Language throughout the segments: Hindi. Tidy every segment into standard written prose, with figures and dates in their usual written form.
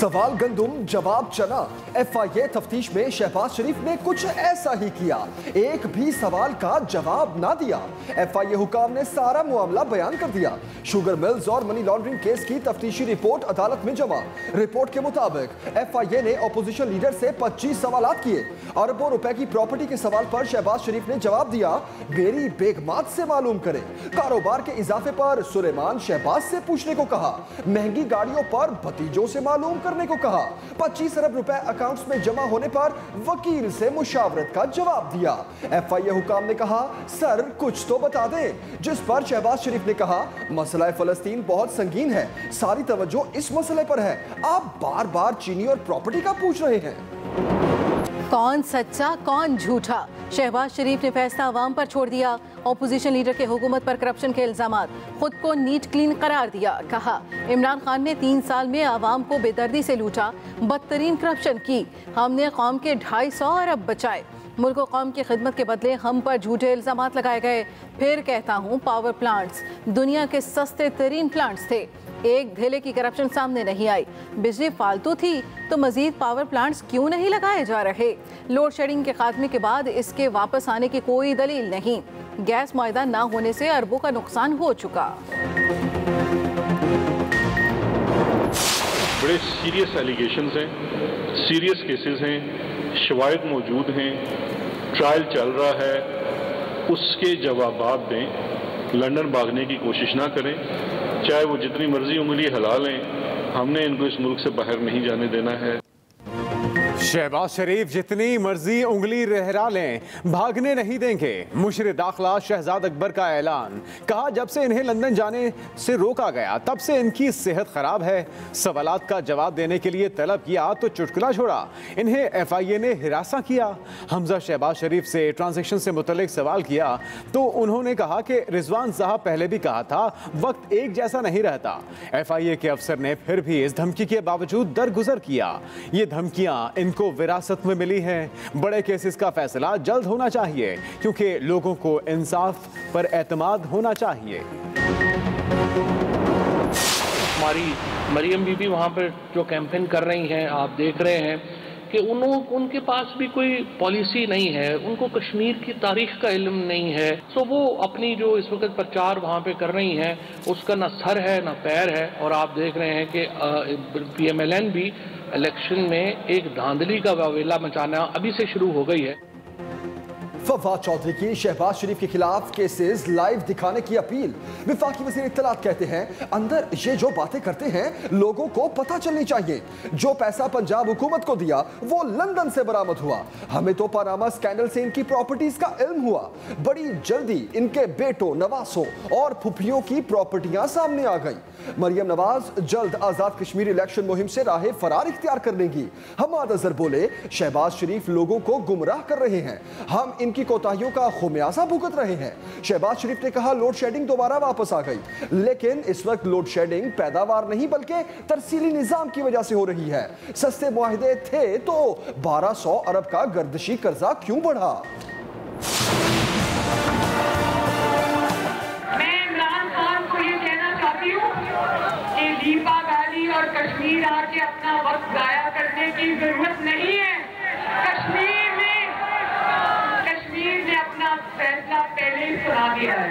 सवाल गंदुम जवाब चना। FIA तफ्तीश में शहबाज शरीफ ने कुछ ऐसा ही किया, एक भी सवाल का जवाब ना दिया। FIA हुकाम ने सारा मामला बयान कर दिया। शुगर मिल्स और मनी लॉन्ड्रिंग केस की तफ्तीशी रिपोर्ट अदालत में जमा। रिपोर्ट के मुताबिक FIA ने ऑपोजिशन लीडर से 25 सवाल किए। अरबों रुपए की प्रॉपर्टी के सवाल पर शहबाज शरीफ ने जवाब दिया, मेरी बेगमात से मालूम करें। कारोबार के इजाफे पर सुलेमान शहबाज से पूछने को कहा। महंगी गाड़ियों पर भतीजों से मालूम करने को कहा। 25 अरब रुपए अकाउंट्स में जमा होने पर वकील से मुशावरत का जवाब दिया। FIA हुकाम ने कहा, सर कुछ तो बता दें, जिस पर शहबाज शरीफ ने कहा, मसला फलस्तीन बहुत संगीन है, सारी तवज्जो इस मसले पर है, आप बार बार चीनी और प्रॉपर्टी का पूछ रहे हैं। कौन सच्चा कौन झूठा, शहबाज शरीफ ने फैसला अवाम पर छोड़ दिया। ऑपोजिशन लीडर के हुकूमत पर करप्शन के इल्जामात, खुद को नीट क्लीन करार दिया। कहा, इमरान खान ने 3 साल में आवाम को बेदर्दी से लूटा, बदतरीन करप्शन की, हमने कौम के 250 अरब बचाए। मुल्क और कौम की खिदमत के बदले हम पर झूठे इल्जामात लगाए गए। फिर कहता हूँ, पावर प्लांट्स दुनिया के सस्ते तरीन प्लांट्स थे, एक धेले की करप्शन सामने नहीं आई। बिजली फालतू थी तो मजीद पावर प्लांट्स क्यों नहीं लगाए जा रहे? लोड शेडिंग के खात्मे के बाद इसके वापस आने की कोई दलील नहीं। गैस मुआहदा ना होने से अरबों का नुकसान हो चुका। बड़े सीरियस एलिगेशंस हैं, सीरियस केसेस हैं, शवाहिद मौजूद हैं, ट्रायल चल रहा है, उसके जवाब दें। लंदन भागने की कोशिश ना करें, चाहे वो जितनी मर्जी उंगली हिला लें, हमने इनको इस मुल्क से बाहर नहीं जाने देना है। शहबाज शरीफ जितनी मर्जी उंगली लहरा लें, भागने नहीं देंगे। मुशर दाखिला शहजाद अकबर का ऐलान, कहा जब से इन्हें लंदन जाने से रोका गया तब से इनकी सेहत खराब है। सवालात का जवाब देने के लिए तलब किया तो चुटकुला छोड़ा, इन्हें FIA ने हिरासा किया। हमजा शहबाज शरीफ से ट्रांजैक्शन से मुतल्लिक सवाल किया तो उन्होंने कहा कि रिजवान साहब पहले भी कहा था, वक्त एक जैसा नहीं रहता। FIA के अफसर ने फिर भी इस धमकी के बावजूद दरगुजर किया। ये धमकियां इनको विरासत में मिली हैं। बड़े केसेस का फैसला जल्द होना चाहिए क्योंकि लोगों को इंसाफ पर एतमाद होना चाहिए। हमारी मरियम बीबी वहाँ पर जो कैंपेन कर रही हैं, आप देख रहे हैं कि उनके पास भी कोई पॉलिसी नहीं है, उनको कश्मीर की तारीख का इल्म नहीं है। सो वो अपनी जो इस वक्त प्रचार वहाँ पे कर रही हैं, उसका ना सर है ना पैर है। और आप देख रहे हैं कि PMLN भी इलेक्शन में एक धांधली का वावेला मचाना अभी से शुरू हो गई है। फवाद चौधरी की शहबाज शरीफ के खिलाफ केसेस लाइव दिखाने की अपील। वफाकी वज़ीर इत्तलात कहते हैं, अंदर ये जो बातें करते हैं लोगों को पता चलनी चाहिए। जो पैसा पंजाब हुकूमत को दिया वो लंदन से बरामद हुआ। हमें तो पानामा स्कैंडल से इनकी प्रॉपर्टीज का इल्म हुआ। बड़ी जल्दी इनके बेटों, नवासों और फुफियों की प्रॉपर्टियां सामने आ गई। मरियम नवाज जल्द आजाद कश्मीर इलेक्शन मुहिम से राह फरार इख्तियार कर लेंगी। हमाद अजहर बोले, शहबाज शरीफ लोगों को गुमराह कर रहे हैं, हम इनकी कोताहियों का खुमियाजा भुगत रहे हैं। शहबाज शरीफ ने कहा, लोड शेडिंग दोबारा वापस आ गई, लेकिन इस वक्त लोड शेडिंग पैदावार नहीं बल्कि तरसीली निजाम की वजह से हो रही है। सस्ते मुआहदे थे तो 1200 अरब का गर्दिशी कर्जा क्यों बढ़ा? दीपा वैली और कश्मीर आके अपना वक्त जाया करने की जरूरत नहीं है। कश्मीर ने अपना फैसला पहले ही सुना दिया है।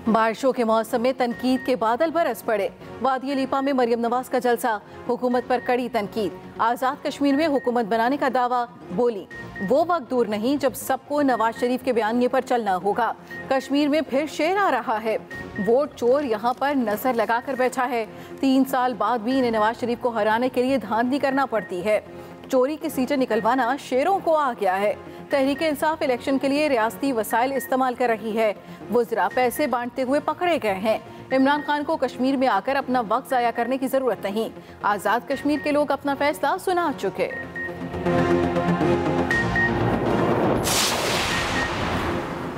बारिशों के मौसम में तनकीद के बादल बरस पड़े। वादी लीपा में मरियम नवाज का जलसा, हुकूमत पर कड़ी तनकीद। आज़ाद कश्मीर में हुकूमत बनाने का दावा, बोली वो वक्त दूर नहीं जब सबको नवाज शरीफ के बयानिए पर चलना होगा। कश्मीर में फिर शेर आ रहा है, वोट चोर यहाँ पर नजर लगा कर बैठा है। 3 साल बाद भी इन्हें नवाज शरीफ को हराने के लिए धांधली करना पड़ती है। चोरी की सीटें निकलवाना शेरों को आ गया है। तहरीक इंसाफ इलेक्शन के लिए रियासती वसाइल इस्तेमाल कर रही है। वज़रा पैसे बांटते हुए पकड़े गए हैं। इमरान खान को कश्मीर में आकर अपना वक्त ज़ाया करने की ज़रूरत नहीं। आज़ाद कश्मीर के लोग अपना फैसला सुना चुके।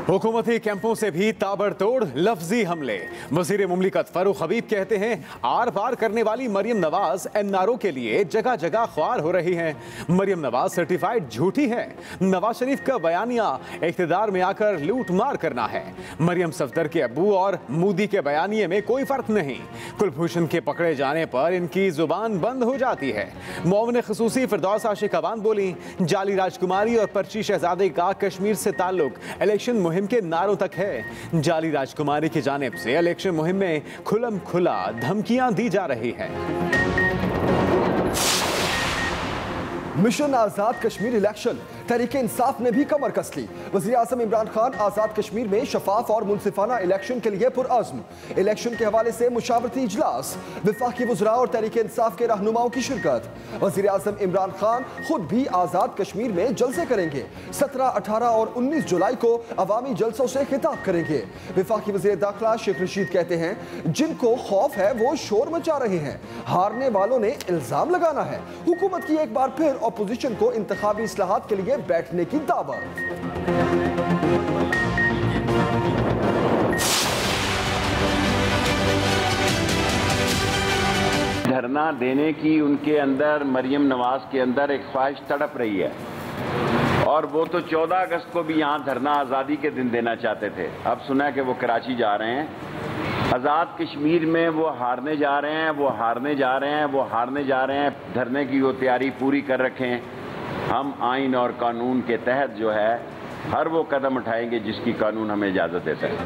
हुकूमती कैंपों से भी ताबड़तोड़ लफ्जी हमले। वजीर मुमलिकत फारूक हबीब कहते हैं आर पार करने वाली मरियम नवाज एनआरओ के लिए जगह जगह ख्वार हो रही हैं। मरियम नवाज सर्टिफाइड झूठी है। नवाज शरीफ का बयानिया इख्तिदार में आकर लूट मार करना है। मरियम सफदर के अब्बू और मोदी के बयानिए में कोई फर्क नहीं। कुलभूषण के पकड़े जाने पर इनकी जुबान बंद हो जाती है। मुआविन खसूसी फिरदौस आशिक अवान बोली जाली राजकुमारी और पर्ची शहजादे का कश्मीर से ताल्लुक इलेक्शन मुहिम के नारों तक है। जाली राजकुमारी की जानिब से इलेक्शन मुहिम में खुलम खुला धमकियां दी जा रही हैं। मिशन आजाद कश्मीर इलेक्शन, तहरीक इंसाफ ने भी कमर कस ली। वज़ीर आज़म इमरान खान आजाद कश्मीर में शफाफ और मुनसिफाना इलेक्शन के लिए पुरअज़्म। इलेक्शन के हवाले से मुशावरती इजलास, वफाकी वज़रा और तहरीक इंसाफ के रहनुमाओं की शिरकत। वज़ीर आज़म इमरान खान खुद भी आजाद कश्मीर में जलसे करेंगे। 17, 18 और 19 जुलाई को अवामी जलसों से खिताब करेंगे। वफाकी वज़ीर दाखिला शेख रशीद कहते हैं जिनको खौफ है वो शोर मचा रहे हैं। हारने वालों ने इल्जाम लगाना है। हुकूमत की एक बार फिर अपोजिशन को इंतखाबी इस्लाहात के लिए बैठने की दावत। धरना देने की उनके अंदर, मरियम नवाज के अंदर एक ख्वाहिश तड़प रही है और वो तो 14 अगस्त को भी यहाँ धरना आज़ादी के दिन देना चाहते थे। अब सुना कि वो कराची जा रहे हैं। आज़ाद कश्मीर में वो हारने जा रहे हैं, वो हारने जा रहे हैं, वो हारने जा रहे हैं। धरने की वो तैयारी पूरी कर रखें। हम आइन और कानून के तहत जो है हर वो कदम उठाएंगे जिसकी कानून हमें इजाज़त देता है।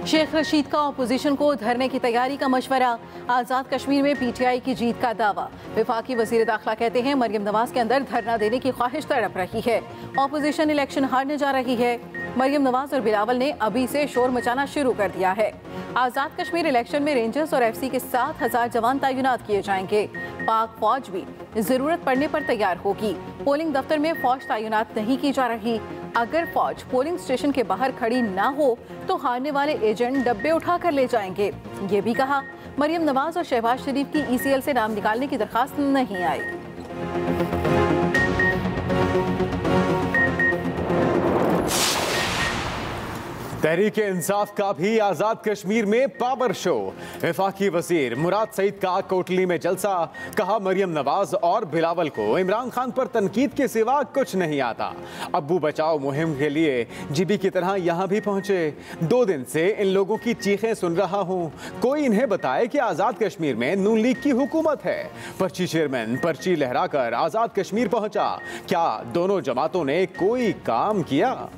शेख रशीद का अपोजिशन को धरने की तैयारी का मशवरा। आज़ाद कश्मीर में पीटीआई की जीत का दावा। वफाकी वज़ीर दाखिला कहते हैं मरियम नवाज के अंदर धरना देने की ख्वाहिश तड़प रही है। अपोजिशन इलेक्शन हारने जा रही है। मरियम नवाज और बिलावल ने अभी से शोर मचाना शुरू कर दिया है। आज़ाद कश्मीर इलेक्शन में रेंजर्स और एफसी के 7,000 जवान तैनात किए जाएंगे। पाक फौज भी जरूरत पड़ने पर तैयार होगी। पोलिंग दफ्तर में फौज तैनात नहीं की जा रही। अगर फौज पोलिंग स्टेशन के बाहर खड़ी ना हो तो हारने वाले एजेंट डब्बे उठाकर ले जाएंगे। ये भी कहा मरियम नवाज और शहबाज शरीफ की ईसीएल से नाम निकालने की दरखास्त नहीं आई। तहरीक इंसाफ का भी आजाद कश्मीर में पावर शो। वफाकी वजीर मुराद सईद का कोटली में जलसा। कहा मरियम नवाज और बिलावल को इमरान खान पर तनकीद के सिवा कुछ नहीं आता। अब्बू बचाओ मुहिम के लिए जीबी की तरह यहां भी पहुंचे। 2 दिन से इन लोगों की चीखें सुन रहा हूं। कोई इन्हें बताए कि आजाद कश्मीर में नून लीग की हुकूमत है। पर्ची चेयरमैन पर्ची लहराकर आजाद कश्मीर पहुंचा। क्या दोनों जमातों ने कोई काम किया?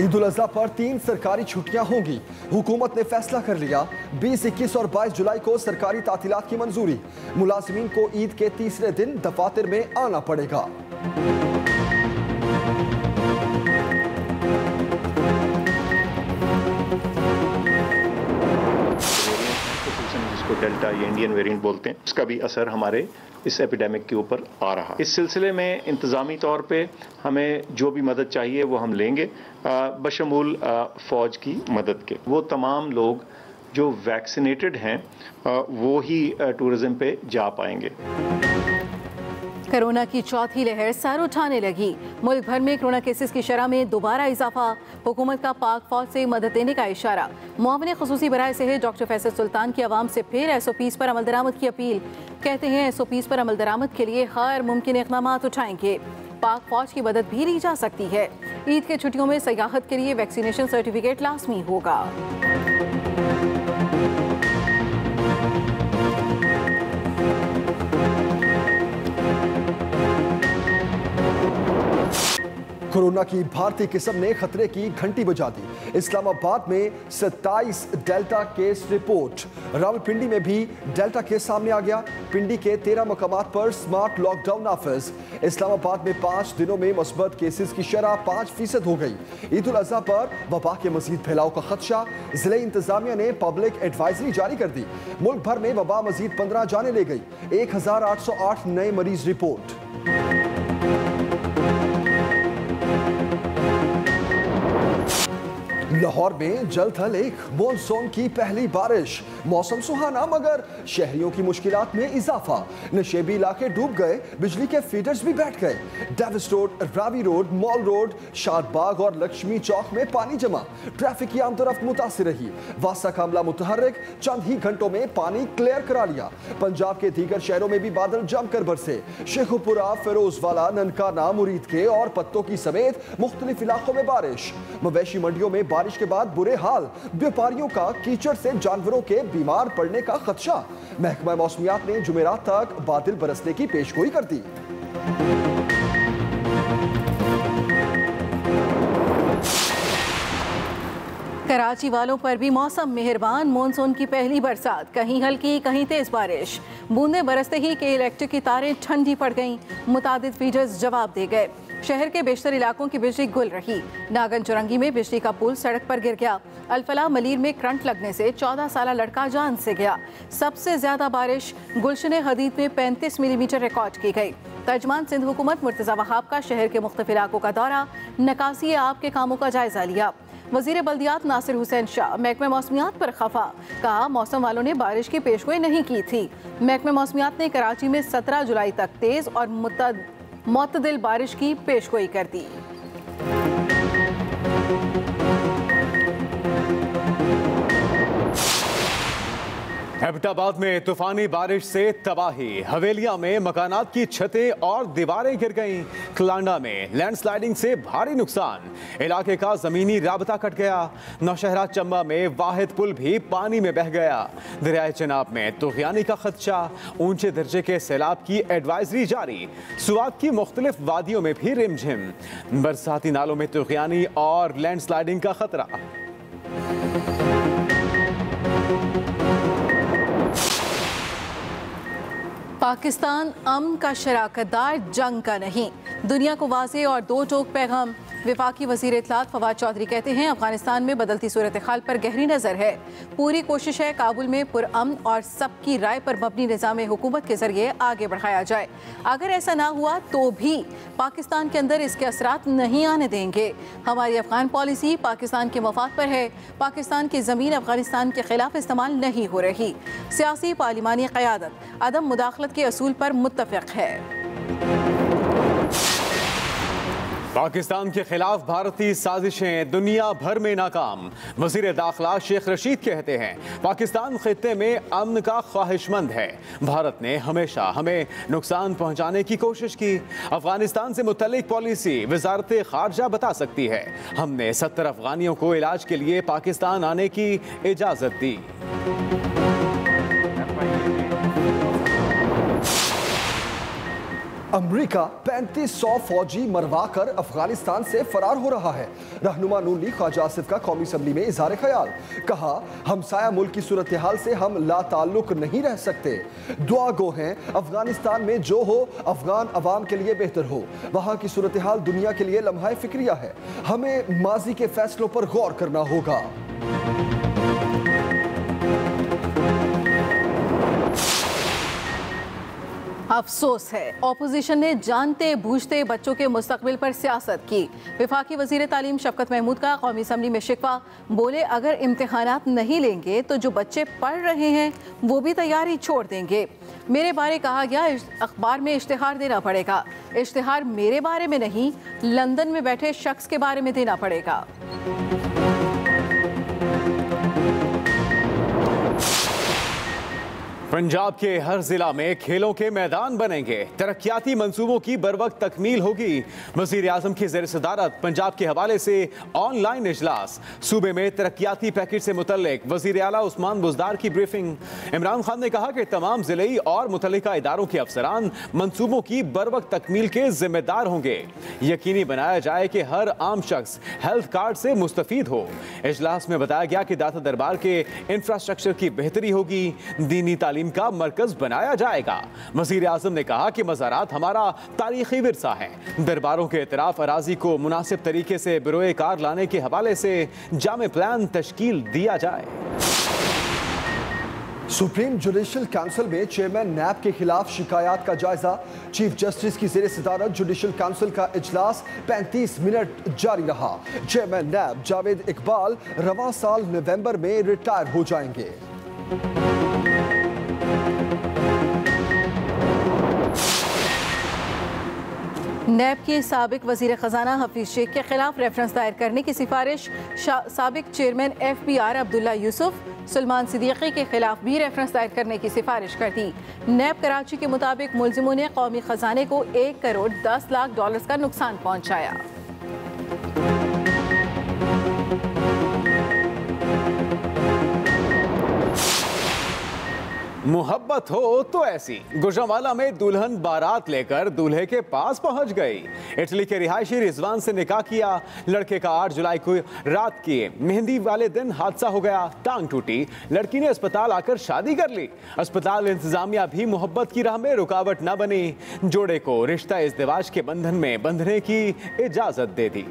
ईद उल अज़हा पर 3 सरकारी छुट्टियां होंगी। हुकूमत ने फैसला कर लिया। 20, 21 और 22 जुलाई को सरकारी तातीलात की मंजूरी। मुलाजिमीन को ईद के तीसरे दिन दफातर में आना पड़ेगा। जिसको डेल्टा या इंडियन वेरिएंट बोलते हैं, इसका भी असर हमारे इस एपिडेमिक के ऊपर आ रहा है। इस सिलसिले में इंतज़ामी तौर पे हमें जो भी मदद चाहिए वो हम लेंगे, बशमूल फ़ौज की मदद के। वो तमाम लोग जो वैक्सीनेटेड हैं वो ही टूरिज़्म पे जा पाएंगे। कोरोना की चौथी लहर सर उठाने लगी। मुल्क भर में कोरोना केसेस की शरह में दोबारा इजाफा। हुकूमत का पाक फौज से मदद देने का इशारा। मुआविन खसूसी बराए सेहत डॉक्टर फैसल सुल्तान की आवाम से फिर SOPs पर अमल दरामद की अपील। कहते हैं SOPs पर अमल दरामद के लिए गैर मुमकिन इक़दाम उठाएंगे। पाक फौज की मदद भी ली जा सकती है। ईद के छुट्टियों में सयाहत के लिए वैक्सीनेशन सर्टिफिकेट लाजमी होगा। कोरोना की भारतीय किस्म ने खतरे की घंटी बजा दी। इस्लामाबाद में 27 डेल्टा केस रिपोर्ट। रावलपिंडी में भी डेल्टा केस सामने आ गया। पिंडी के 13 मकामात पर स्मार्ट लॉकडाउन नाफिज। इस्लामाबाद में 5 दिनों में मुस्बत केसेस की शरह 5% हो गई। ईद उल अज़हा पर वबा के मजीद फैलाव का खदशा। जिले इंतजामिया ने पब्लिक एडवाइजरी जारी कर दी। मुल्क भर में वबा मजीद 15 जाने ले गई। 1808 नए मरीज रिपोर्ट। लाहौर में जल थल एक मॉनसून की पहली बारिश, मौसम सुहाना मगर शहरियों की मुश्किलात में इजाफा। नशेबी इलाके डूब गए, बिजली के फीडर्स भी बैठ गए। Davis road, Ravi road, mall road, Shadbagh और लक्ष्मी चौक में पानी जमा, ट्रैफिक की आमदोरफ्त मुतासिर रही। वासा कामला मुतहर्रिक, चंद ही घंटों में पानी क्लियर करा लिया। पंजाब के दीगर शहरों में भी बादल जमकर बरसे। शेखुपुरा, फिरोजवाला, ननकाना, मुरीद के और पत्तों की समेत मुख्तलिफ इलाकों में बारिश। मवेशी मंडियों में बारिश के बाद बुरे हाल, व्यापारियों का कीचड़ से जानवरों के बीमार पड़ने का खदशा। महकमा मौसमियात ने जुमेरात तक बादल बरसने की पेशगोई कर दी। कराची वालों पर भी मौसम मेहरबान, मॉनसून की पहली बरसात, कहीं हल्की कहीं तेज बारिश। बूंदें बरसते ही के इलेक्ट्रिक की तारें ठंडी पड़ गईं, मुतादिद फीडर्स जवाब दे गए। शहर के बेशतर इलाकों की बिजली गुल रही। नागन चुरंगी में बिजली का पुल सड़क पर गिर गया। अल-फलाह मलीर में करंट लगने से 14 साला लड़का जान से गया। सबसे ज्यादा बारिश गुलशन हदीद में 35 मिलीमीटर रिकॉर्ड की गई। तर्जमान सिंध हुकूमत मुर्तज़ा वहाब का शहर के मुख्तलिफ इलाकों का दौरा, नकासी आब के कामों का जायजा लिया। वजीर बल्दियात नासिर हुसैन शाह महकमा मौसमियात पर खफा, कहा मौसम वालों ने बारिश की पेशगोई नहीं की थी। महकमा मौसमियात ने कराची में 17 जुलाई तक तेज और मुतदिल बारिश की पेशगोई कर दी। एबटाबाद में तूफानी बारिश से तबाही, हवेलिया में मकानात की छतें और दीवारें गिर गईं। खलांडा में लैंडस्लाइडिंग से भारी नुकसान, इलाके का जमीनी राबता कट गया। नौशहरा चंबा में वाहिद पुल भी पानी में बह गया। दरियाए चिनाब में तुग़यानी का खदशा, ऊंचे दर्जे के सैलाब की एडवाइजरी जारी। सुवात की मुख्तलिफ वादियों में भी रिमझिम, बरसाती नालों में तुग़यानी और लैंडस्लाइडिंग का खतरा। पाकिस्तान अमन का शराकतदार, जंग का नहीं। दुनिया को वाज़ेह और दो टोक पैगाम। वफाकी वज़ीर इत्तलात फवाद चौधरी कहते हैं अफगानिस्तान में बदलती सूरत हाल पर गहरी नज़र है। पूरी कोशिश है काबुल में पुरअमन और सबकी राय पर मबनी निज़ाम हुकूमत के जरिए आगे बढ़ाया जाए। अगर ऐसा ना हुआ तो भी पाकिस्तान के अंदर इसके असरात नहीं आने देंगे। हमारी अफगान पॉलिसी पाकिस्तान के मफाद पर है। पाकिस्तान की ज़मीन अफगानिस्तान के खिलाफ इस्तेमाल नहीं हो रही। सियासी पार्लिमानी क़यादत अदम मुदाखलत के असूल पर मुत्तफ़िक़ है। पाकिस्तान के खिलाफ भारतीय साजिशें दुनिया भर में नाकाम। वज़ीर दाखिला शेख रशीद कहते हैं पाकिस्तान खित्ते में अमन का ख्वाहिशमंद है। भारत ने हमेशा हमें नुकसान पहुंचाने की कोशिश की। अफगानिस्तान से मुतल्लिक पॉलिसी वजारत खारजा बता सकती है। हमने 70 अफगानियों को इलाज के लिए पाकिस्तान आने की इजाज़त दी। अमेरिका 3500 फौजी मरवाकर अफगानिस्तान से फरार हो रहा है। रहनुमा नून लीग ख्वाजा आसिफ का कौमी असम्बली में इज़हार ख्याल, कहा हमसाया मुल्क की सूरत हाल से हम लाताल्लुक नहीं रह सकते। दुआ गो हैं अफगानिस्तान में जो हो अफगान अवाम के लिए बेहतर हो। वहाँ की सूरत हाल दुनिया के लिए लम्हा फिक्रिया है। हमें माजी के फैसलों पर गौर करना होगा। अफसोस है ऑपोजिशन ने जानते बूझते बच्चों के मुस्तकबिल पर सियासत की। वफाकी वजीर तालीम शफकत महमूद का कौमी असम्बली में शिकवा, बोले अगर इम्तिहानात नहीं लेंगे तो जो बच्चे पढ़ रहे हैं वो भी तैयारी छोड़ देंगे। मेरे बारे कहा गया अखबार में इश्तिहार देना पड़ेगा। इश्तिहार मेरे बारे में नहीं, लंदन में बैठे शख्स के बारे में देना पड़ेगा। पंजाब के हर जिला में खेलों के मैदान बनेंगे, तरक्याती मंसूबों की बरवक्त तकमील होगी। वज़ीर आज़म की ज़ेर सदारत पंजाब के हवाले से ऑनलाइन इजलास। सूबे में तरक्याती पैकेज से मुतल्लिक वज़ीर आला उस्मान बुज़दार की ब्रीफिंग। इमरान खान ने कहा कि तमाम ज़िले और मुतल्लिका इदारों के अफसरान मंसूबों की बरवक्त तकमील के जिम्मेदार होंगे। यकीनी बनाया जाए कि हर आम शख्स हेल्थ कार्ड से मुस्तफ़ीद हो। इजलास में बताया गया कि दाता दरबार के इंफ्रास्ट्रक्चर की बेहतरी होगी, दीनी तालीम का मरकज बनाया जाएगा। वज़ीर आज़म ने कहा कि मज़ारात हमारा तारीखी विरसा है। दरबारों के इतराफ अराजी को मुनासिब तरीके से बिरोए कार लाने के हवाले से जामे प्लान तश्कील दिया जाए। सुप्रीम जुडिशल काउंसिल में चेयरमैन नैब के खिलाफ शिकायत का जायजा। चीफ जस्टिस की जेर सदारत जुडिशल काउंसिल का इजलास 35 मिनट जारी रहा। चेयरमैन नैब जावेद इकबाल रवां साल नवंबर में रिटायर हो जाएंगे। नैब के साबिक वजीर खजाना हफीज शेख के खिलाफ रेफरेंस दायर करने की सिफारिश साबिक चेयरमैन FBR अब्दुल्ला यूसुफ सलमान सिद्दीकी के खिलाफ भी रेफरेंस दायर करने की सिफारिश कर दी। नैब कराची के मुताबिक मुलजिमों ने कौमी खजाने को $1 करोड़ 10 लाख का नुकसान पहुंचाया। मोहब्बत हो तो ऐसी। गुजरांवाला में दुल्हन बारात लेकर दूल्हे के पास पहुंच गई। इटली के रिहायशी रिजवान से निकाह किया। लड़के का 8 जुलाई को रात किए। मेहंदी वाले दिन हादसा हो गया, टांग टूटी। लड़की ने अस्पताल आकर शादी कर ली। अस्पताल इंतजामिया भी मोहब्बत की राह में रुकावट न बनी। जोड़े को रिश्ता इज़्दिवाज के बंधन में बंधने की इजाजत दे दी।